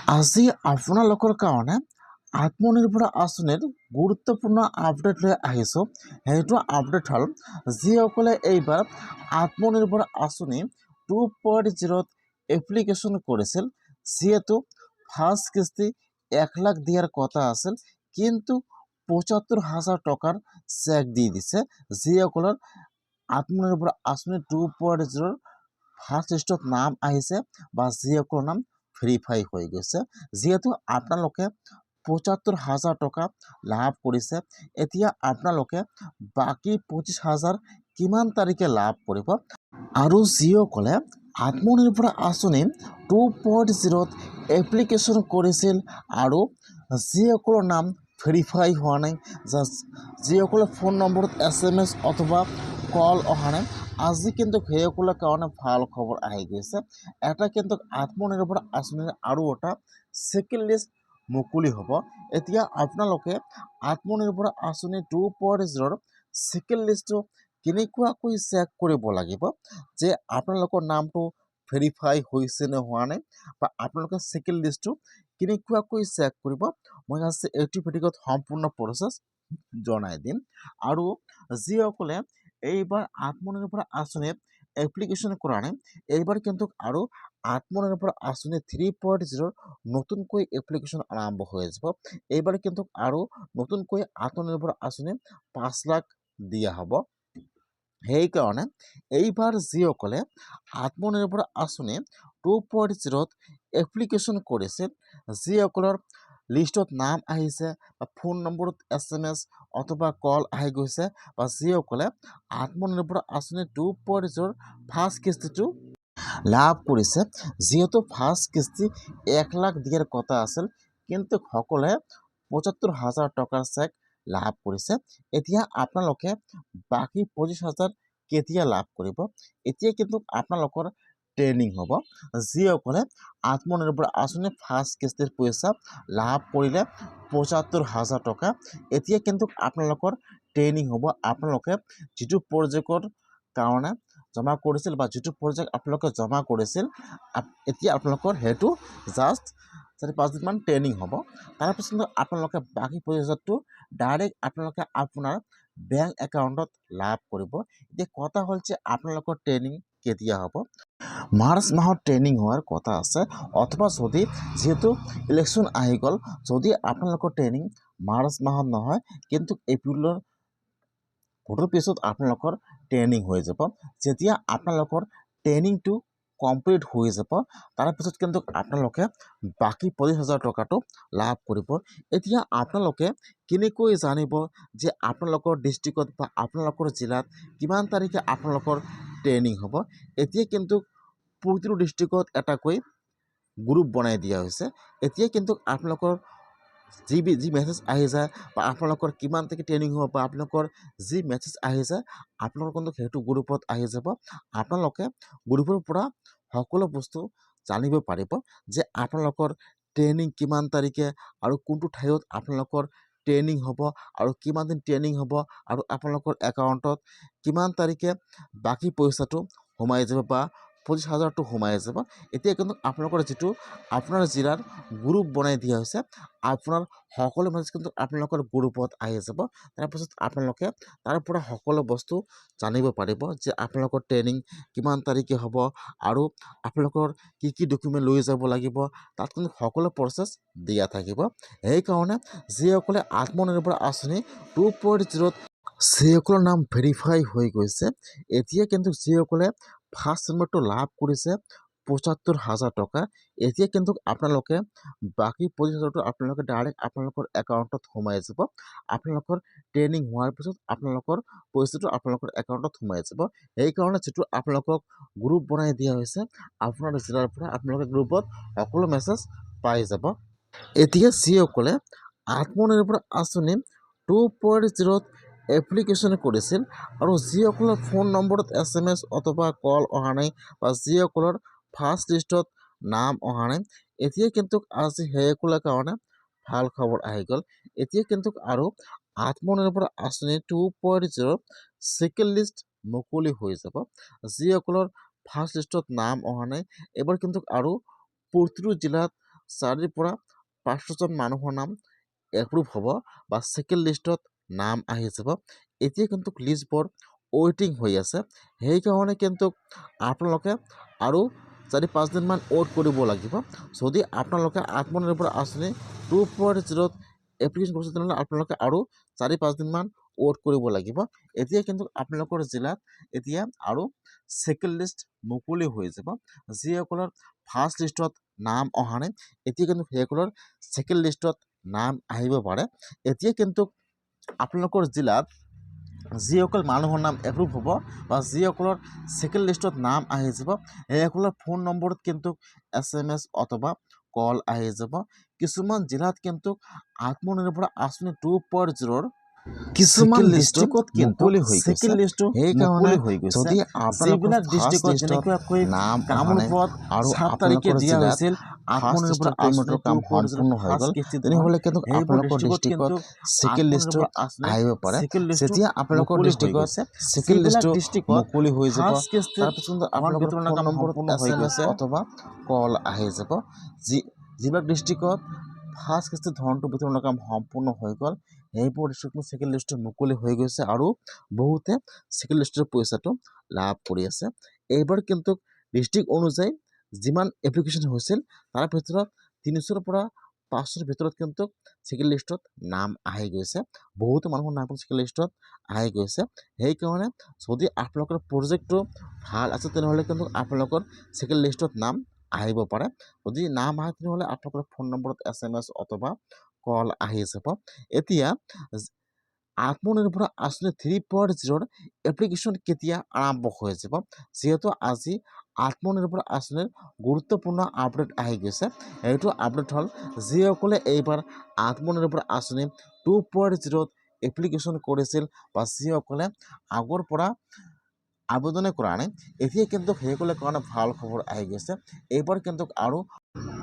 আজি আপোনালোকৰ কাৰণে আত্মনিৰ্ভৰ আঁচনিৰ গুৰুত্বপূৰ্ণ আপডেট লৈ আহিছোঁ। সেইটো আপডেট হ'ল যিসকলে এইবাৰ আত্মনিৰ্ভৰ আঁচনি 2.0 এপ্লিকেশ্যন কৰিছিল, যিহেতু ফাৰ্ষ্ট কিস্তি 1 লাখ দিয়াৰ কথা আছিল, কিন্তু ৭৫,০০০ টকাৰ চেক দি দিছে। যিসকলৰ আত্মনিৰ্ভৰ আঁচনি 2.0 ফাৰ্ষ্ট লিষ্টত নাম আহিছে বা যিসকলৰ নাম ভেৰিফাই হৈ গৈছে, যিহেতু আপোনালোকে ৭৫,০০০ টকা লাভ কৰিছে। এতিয়া আপোনালোকে বাকী ২৫,০০০ কিমান তাৰিখে লাভ কৰিব? আৰু যিসকলে আত্মনিৰ্ভৰ আঁচনি 2.0 এপ্লিকেশ্যন কৰিছিল আৰু যিসকলৰ নাম ভেৰিফাই হোৱা নাই, যিসকলৰ ফোন নম্বৰত SMS অথবা কল অহা নাই, আজি কিন্তু সেইসকলৰ কাৰণে ভাল খবৰ আহি গৈছে। এটা কিন্তু আত্মনিৰ্ভৰ আঁচনিৰ আৰু এটা ছেকেণ্ড লিষ্ট মুকলি হ'ব। এতিয়া আপোনালোকে আত্মনিৰ্ভৰ আঁচনি 2.0 ছেকেণ্ড লিষ্টটো কেনেকুৱাকৈ চেক কৰিব লাগিব যে আপোনালোকৰ নামটো ভেৰিফাই হৈছে নে হোৱা নাই, বা আপোনালোকে ছেকেণ্ড লিষ্টটো কেনেকুৱাকৈ চেক কৰিব, মই আজি এইটো ভিডিঅ'ত সম্পূৰ্ণ প্ৰচেছ জনাই দিম। আৰু যিসকলে এইবাৰ আত্মনিৰ্ভৰ আঁচনিত এপ্লিকেশ্যন কৰা নাই, এইবাৰ কিন্তু আৰু আত্মনিৰ্ভৰ আঁচনি 3.0 নতুনকৈ এপ্লিকেশ্যন আৰম্ভ হৈ যাব। এইবাৰ কিন্তু আৰু নতুনকৈ আত্মনিৰ্ভৰ আঁচনি 5 লাখ দিয়া হ'ব। সেইকাৰণে এইবাৰ যিসকলে আত্মনিৰ্ভৰ আঁচনি 2.0 এপ্লিকেশ্যন কৰিছিল, যিসকলৰ লিষ্টত নাম আহিছে বা ফোন নম্বৰত SMS অথবা কল আহি গৈছে, বা যিসকলে আত্মনিৰ্ভৰ আঁচনি 2.0 ফাৰ্ষ্ট কিস্তিটো লাভ কৰিছে, যিহেতু ফাৰ্ষ্ট কিস্তি 1 লাখ দিয়াৰ কথা আছিল, কিন্তু সকলোৱে ৭৫,০০০ টকাৰ চেক লাভ কৰিছে। এতিয়া আপোনালোকে বাকী ২৫,০০০ কেতিয়া লাভ কৰিব? এতিয়া কিন্তু আপোনালোকৰ ট্ৰেইনিং হ'ব। যিসকলে আত্মনিৰ্ভৰ আঁচনি ফাৰ্ষ্ট কিস্তিৰ পইচা লাভ কৰিলে ৭৫,০০০ টকা, এতিয়া কিন্তু আপোনালোকৰ ট্ৰেইনিং হ'ব। আপোনালোকে যিটো প্ৰজেক্টৰ কাৰণে জমা কৰিছিল বা যিটো প্ৰজেক্ট আপোনালোকে জমা কৰিছিল, এতিয়া আপোনালোকৰ সেইটো জাষ্ট ৪-৫ দিনমান ট্ৰেইনিং হ'ব। তাৰপিছত আপোনালোকে বাকী ২৫,০০০টো ডাইৰেক্ট আপোনালোকে আপোনাৰ বেংক একাউণ্টত লাভ কৰিব। এতিয়া কথা হ'ল যে আপোনালোকৰ ট্ৰেইনিং কেতিয়া হ'ব? মাৰ্চ মাহত ট্ৰেইনিং হোৱাৰ কথা আছে, অথবা যদি যিহেতু ইলেকশ্যন আহি গ'ল, যদি আপোনালোকৰ ট্ৰেইনিং মাৰ্চ মাহত নহয় কিন্তু এপ্ৰিলৰ ভোটৰ পিছত আপোনালোকৰ ট্ৰেইনিং হৈ যাব। যেতিয়া আপোনালোকৰ ট্ৰেইনিংটো কমপ্লিট হৈ যাব, তাৰপিছত কিন্তু আপোনালোকে বাকী ২৫,০০০ টকাটো লাভ কৰিব। এতিয়া আপোনালোকে কেনেকৈ জানিব যে আপোনালোকৰ ডিষ্ট্ৰিক্টত বা আপোনালোকৰ জিলাত কিমান তাৰিখে আপোনালোকৰ ট্ৰেইনিং হ'ব? এতিয়া কিন্তু প্ৰতিটো ডিষ্ট্ৰিক্টত এটাকৈ গ্ৰুপ বনাই দিয়া হৈছে। এতিয়া কিন্তু আপোনালোকৰ যি মেছেজ আহি যায় বা আপোনালোকৰ কিমান তাৰিখে ট্ৰেইনিং হ'ব বা আপোনালোকৰ যি মেছেজ আহি যায়, আপোনালোকৰ কিন্তু সেইটো গ্ৰুপত আহি যাব। আপোনালোকে গ্ৰুপৰ পৰা সকলো বস্তু জানিব পাৰিব যে আপোনালোকৰ ট্ৰেইনিং কিমান তাৰিখে আৰু কোনটো ঠাইত আপোনালোকৰ ট্ৰেইনিং হ'ব আৰু কিমান দিন ট্ৰেইনিং হ'ব, আৰু আপোনালোকৰ একাউণ্টত কিমান তাৰিখে বাকী পইচাটো সোমাই যাব বা ২৫,০০০টো সোমাই যাব। এতিয়া কিন্তু আপোনালোকৰ যিটো আপোনাৰ জিলাৰ গ্ৰুপ বনাই দিয়া হৈছে, আপোনাৰ সকলো মেছেজ কিন্তু আপোনালোকৰ গ্ৰুপত আহি যাব। তাৰপিছত আপোনালোকে তাৰ পৰা সকলো বস্তু জানিব পাৰিব যে আপোনালোকৰ ট্ৰেইনিং কিমান তাৰিখে হ'ব আৰু আপোনালোকৰ কি কি ডকুমেণ্ট লৈ যাব লাগিব, তাত কিন্তু সকলো প্ৰচেছ দিয়া থাকিব। সেইকাৰণে যিসকলে আত্মনিৰ্ভৰ আঁচনি 2.0 যিসকলৰ নাম ভেৰিফাই হৈ গৈছে, এতিয়া কিন্তু যিসকলে ফাৰ্ষ্ট নম্বৰটো লাভ কৰিছে ৭৫,০০০ টকা, এতিয়া কিন্তু আপোনালোকে বাকী ২৫,০০০টো আপোনালোকে ডাইৰেক্ট আপোনালোকৰ একাউণ্টত সোমাই যাব। আপোনালোকৰ ট্ৰেইনিং হোৱাৰ পিছত আপোনালোকৰ পইচাটো আপোনালোকৰ একাউণ্টত সোমাই যাব। সেইকাৰণে যিটো আপোনালোকক গ্ৰুপ বনাই দিয়া হৈছে, আপোনাৰ জিলাৰ পৰা আপোনালোকে গ্ৰুপত সকলো মেছেজ পাই যাব। এতিয়া যিসকলে আত্মনিৰ্ভৰ আঁচনি 2.0 এপ্লিকেশ্যন কৰিছিল আৰু যিসকলৰ ফোন নম্বৰত SMS অথবা কল অহা নাই, বা যিসকলৰ ফাৰ্ষ্ট লিষ্টত নাম অহা নাই, এতিয়া কিন্তু আজি সেইসকলৰ কাৰণে ভাল খবৰ আহি গ'ল। এতিয়া কিন্তু আৰু আত্মনিৰ্ভৰ আঁচনি 2.0 ছেকেণ্ড লিষ্ট মুকলি হৈ যাব। যিসকলৰ ফাৰ্ষ্ট লিষ্টত নাম অহা নাই, এইবাৰ কিন্তু আৰু প্ৰতিটো জিলাত 4ৰ পৰা 500জন মানুহৰ নাম এপ্ৰুভ হ'ব বা ছেকেণ্ড লিষ্টত নাম আহি যাব। এতিয়া কিন্তু লিষ্টবোৰ ৱেইটিং হৈ আছে, সেইকাৰণে কিন্তু আপোনালোকে আৰু 4-5 দিনমান ৱেইট কৰিব লাগিব। যদি আপোনালোকে আত্মনিৰ্ভৰ আঁচনি 2.0 এপ্লিকেশ্যন কৰিছে তেনেহ'লে আপোনালোকে আৰু 4-5 দিনমান ৱেইট কৰিব লাগিব। এতিয়া কিন্তু আপোনালোকৰ জিলাত এতিয়া আৰু ছেকেণ্ড লিষ্ট মুকলি হৈ যাব। যিসকলৰ ফাৰ্ষ্ট লিষ্টত নাম অহা নাই এতিয়া কিন্তু সেইসকলৰ ছেকেণ্ড লিষ্টত নাম আহিব পাৰে। এতিয়া কিন্তু আপোনালোকৰ জিলাত যিসকল মানুহৰ নাম এপ্ৰুভ হ'ব বা যিসকলৰ ছেকেণ্ড লিষ্টত নাম আহি যাব সেইসকলৰ ফোন নম্বৰত কিন্তু SMS অথবা কল আহি যাব। কিছুমান জিলাত কিন্তু আত্মনিৰ্ভৰ আঁচনি 2.0 কিছুমান ডিষ্ট্ৰিক্টত কিন্তু ছেকেণ্ড লিষ্টটো সেইকাৰণে যদি যিবিলাক ডিষ্ট্ৰিক্টত যেনেকুৱাকৈ কামৰূপত 7 তাৰিখে দিয়া হৈছিল আত্মনিৰ্ভৰ আঁচনিৰ কাম সম্পূৰ্ণ হৈ গ'ল তেনেহ'লে কিন্তু আপোনালোকৰ ডিষ্ট্ৰিক্টত ছেকেণ্ড লিষ্টটো আহিব পাৰে। যেতিয়া আপোনালোকৰ ডিষ্ট্ৰিক্টত ছেকেণ্ড লিষ্টটো মুকলি হৈ যাব তাৰপিছত আপোনালোকৰ ফোন নম্বৰত SMS অথবা কল আহি যাব। যিবিলাক ডিষ্ট্ৰিক্টত ফাৰ্ষ্ট কিস্তি ধনটো বিতৰণৰ কাম সম্পূৰ্ণ হৈ গ'ল সেইবোৰ ডিষ্ট্ৰিক্টত ছেকেণ্ড লিষ্টটো মুকলি হৈ গৈছে আৰু বহুতে ছেকেণ্ড লিষ্টৰ পইচাটো লাভ কৰি আছে। এইবাৰ কিন্তু ডিষ্ট্ৰিক্ট অনুযায়ী যিমান এপ্লিকেশ্যন হৈছিল তাৰ ভিতৰত 300ৰ পৰা 500ৰ ভিতৰত কিন্তু ছেকেণ্ড লিষ্টত নাম আহি গৈছে। বহুতো মানুহৰ নাম ছেকেণ্ড লিষ্টত আহি গৈছে। সেইকাৰণে যদি আপোনালোকৰ প্ৰজেক্টটো ভাল আছে তেনেহ'লে কিন্তু আপোনালোকৰ ছেকেণ্ড লিষ্টত নাম আহিব পাৰে। যদি নাম আহে তেনেহ'লে আপোনালোকৰ ফোন নম্বৰত SMS অথবা কল আহি যাব। এতিয়া আত্মনিৰ্ভৰ আঁচনি 3.0 এপ্লিকেশ্যন কেতিয়া আৰম্ভ হৈ যাব, যিহেতু আজি আত্মনিৰ্ভৰ আঁচনিৰ গুৰুত্বপূৰ্ণ আপডেট আহি গৈছে। এইটো আপডেট হ'ল যিসকলে এইবাৰ আত্মনিৰ্ভৰ আঁচনি 2.0 এপ্লিকেশ্যন কৰিছিল বা যিসকলে আগৰ পৰা আবেদনে কৰা নাই এতিয়া কিন্তু সেইসকলৰ কাৰণে ভাল খবৰ আহি গৈছে। এইবাৰ কিন্তু আৰু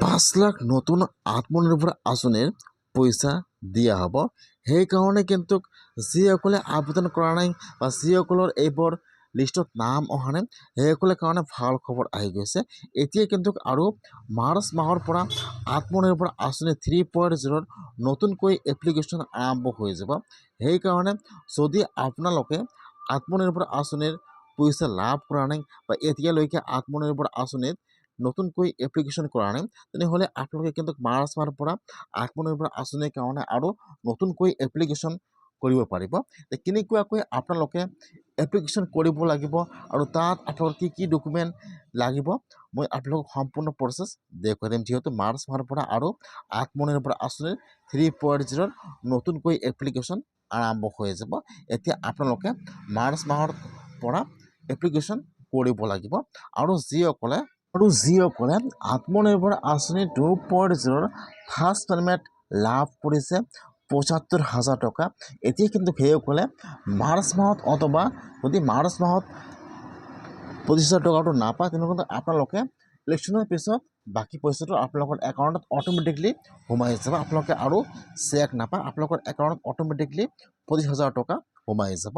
5 লাখ নতুন আত্মনিৰ্ভৰ আঁচনিৰ পইচা দিয়া হ'ব। সেইকাৰণে কিন্তু যিসকলে আবেদন কৰা নাই বা যিসকলৰ এইবোৰ লিষ্টত নাম অহা নাই সেইসকলৰ কাৰণে ভাল খবৰ আহি গৈছে। এতিয়া কিন্তু আৰু মাৰ্চ মাহৰ পৰা আত্মনিৰ্ভৰ আঁচনি 3.0 নতুনকৈ এপ্লিকেশ্যন আৰম্ভ হৈ যাব। সেইকাৰণে যদি আপোনালোকে আত্মনিৰ্ভৰ আঁচনিৰ পইচা লাভ কৰা নাই বা এতিয়ালৈকে আত্মনিৰ্ভৰ আঁচনিত নতুনকৈ এপ্লিকেশ্যন কৰা নাই তেনেহ'লে আপোনালোকে কিন্তু মাৰ্চ মাহৰ পৰা আত্মনিৰ্ভৰ আঁচনিৰ কাৰণে আৰু নতুনকৈ এপ্লিকেশ্যন কৰিব পাৰিব। কেনেকুৱাকৈ আপোনালোকে এপ্লিকেশ্যন কৰিব লাগিব আৰু তাত আপোনালোকৰ কি ডকুমেণ্ট লাগিব মই আপোনালোকক সম্পূৰ্ণ প্ৰচেছ দেখুৱাই দিম। যিহেতু মাৰ্চ মাহৰ পৰা আৰু আত্মনিৰ্ভৰ আঁচনিৰ 3.0 নতুনকৈ এপ্লিকেশ্যন আৰম্ভ হৈ যাব। এতিয়া আপোনালোকে মাৰ্চ মাহৰ পৰা এপ্লিকেশ্যন কৰিব লাগিব আৰু যিসকলে আত্মনিৰ্ভৰ আঁচনি 2.0 ফাৰ্ষ্ট পে'মেণ্ট লাভ কৰিছে 75,000 টকা এতিয়া কিন্তু সেইসকলে মাৰ্চ মাহত অথবা যদি মাৰ্চ মাহত 25,000 টকাটো নাপায় তেনেহ'লে আপোনালোকে ইলেকশ্যনৰ পিছত বাকী পইচাটো আপোনালোকৰ একাউণ্টত অট'মেটিকলি সোমাই যাব। আপোনালোকে আৰু চেক নাপায়, আপোনালোকৰ একাউণ্টত অট'মেটিকলি 25,000 টকা সোমাই যাব।